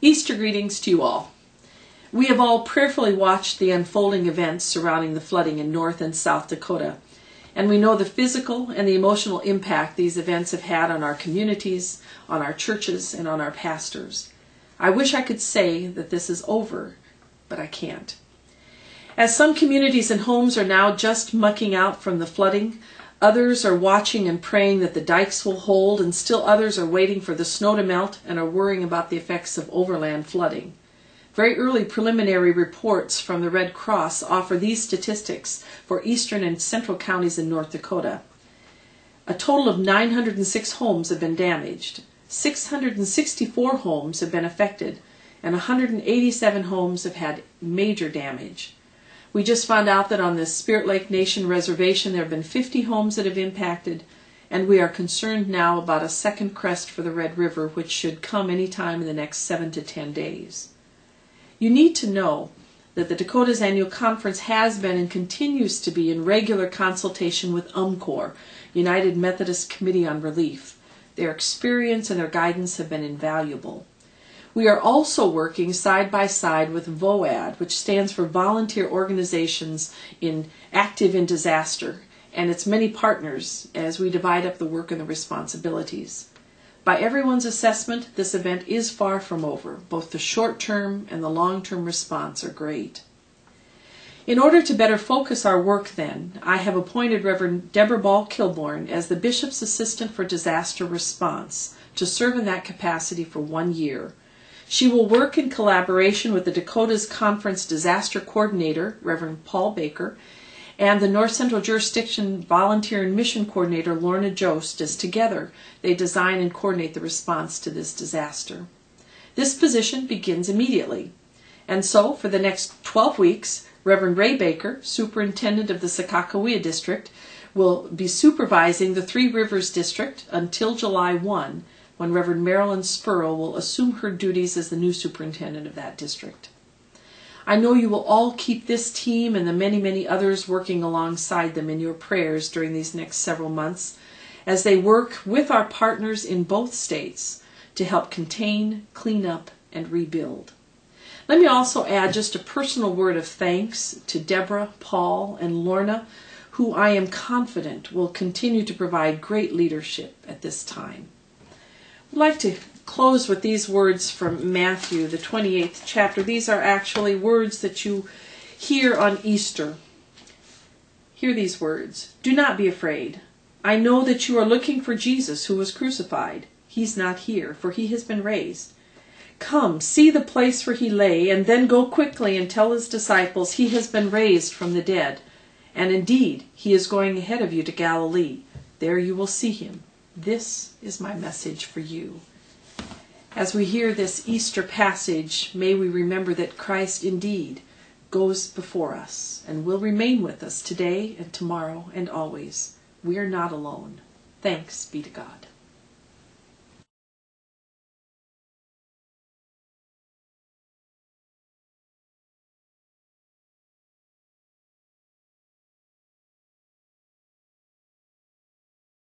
Easter greetings to you all. We have all prayerfully watched the unfolding events surrounding the flooding in North and South Dakota, and we know the physical and the emotional impact these events have had on our communities, on our churches, and on our pastors. I wish I could say that this is over, but I can't. As some communities and homes are now just mucking out from the flooding, others are watching and praying that the dikes will hold, and still others are waiting for the snow to melt and are worrying about the effects of overland flooding. Very early preliminary reports from the Red Cross offer these statistics for eastern and central counties in North Dakota. A total of 906 homes have been damaged, 664 homes have been affected, and 187 homes have had major damage. We just found out that on the Spirit Lake Nation Reservation there have been 50 homes that have impacted, and we are concerned now about a second crest for the Red River, which should come any time in the next 7 to 10 days. You need to know that the Dakotas Annual Conference has been and continues to be in regular consultation with UMCOR, United Methodist Committee on Relief. Their experience and their guidance have been invaluable. We are also working side by side with VOAD, which stands for Volunteer Organizations Active in Disaster, and its many partners as we divide up the work and the responsibilities. By everyone's assessment, this event is far from over. Both the short-term and the long-term response are great. In order to better focus our work then, I have appointed Reverend Deborah Kilborn as the Bishop's Assistant for Disaster Response to serve in that capacity for 1 year. She will work in collaboration with the Dakotas Conference Disaster Coordinator, Reverend Paul Baker, and the North Central Jurisdiction Volunteer and Mission Coordinator, Lorna Jost, as together they design and coordinate the response to this disaster. This position begins immediately, and so for the next 12 weeks, Reverend Ray Baker, Superintendent of the Sakakawea District, will be supervising the Three Rivers District until July 1, when Reverend Marilyn Spurl will assume her duties as the new superintendent of that district. I know you will all keep this team and the many, many others working alongside them in your prayers during these next several months as they work with our partners in both states to help contain, clean up, and rebuild. Let me also add just a personal word of thanks to Deborah, Paul, and Lorna, who I am confident will continue to provide great leadership at this time. I'd like to close with these words from Matthew, the 28th chapter. These are actually words that you hear on Easter. Hear these words. Do not be afraid. I know that you are looking for Jesus who was crucified. He's not here, for he has been raised. Come, see the place where he lay, and then go quickly and tell his disciples he has been raised from the dead. And indeed, he is going ahead of you to Galilee. There you will see him. This is my message for you. As we hear this Easter passage, may we remember that Christ indeed goes before us and will remain with us today and tomorrow and always. We are not alone. Thanks be to God.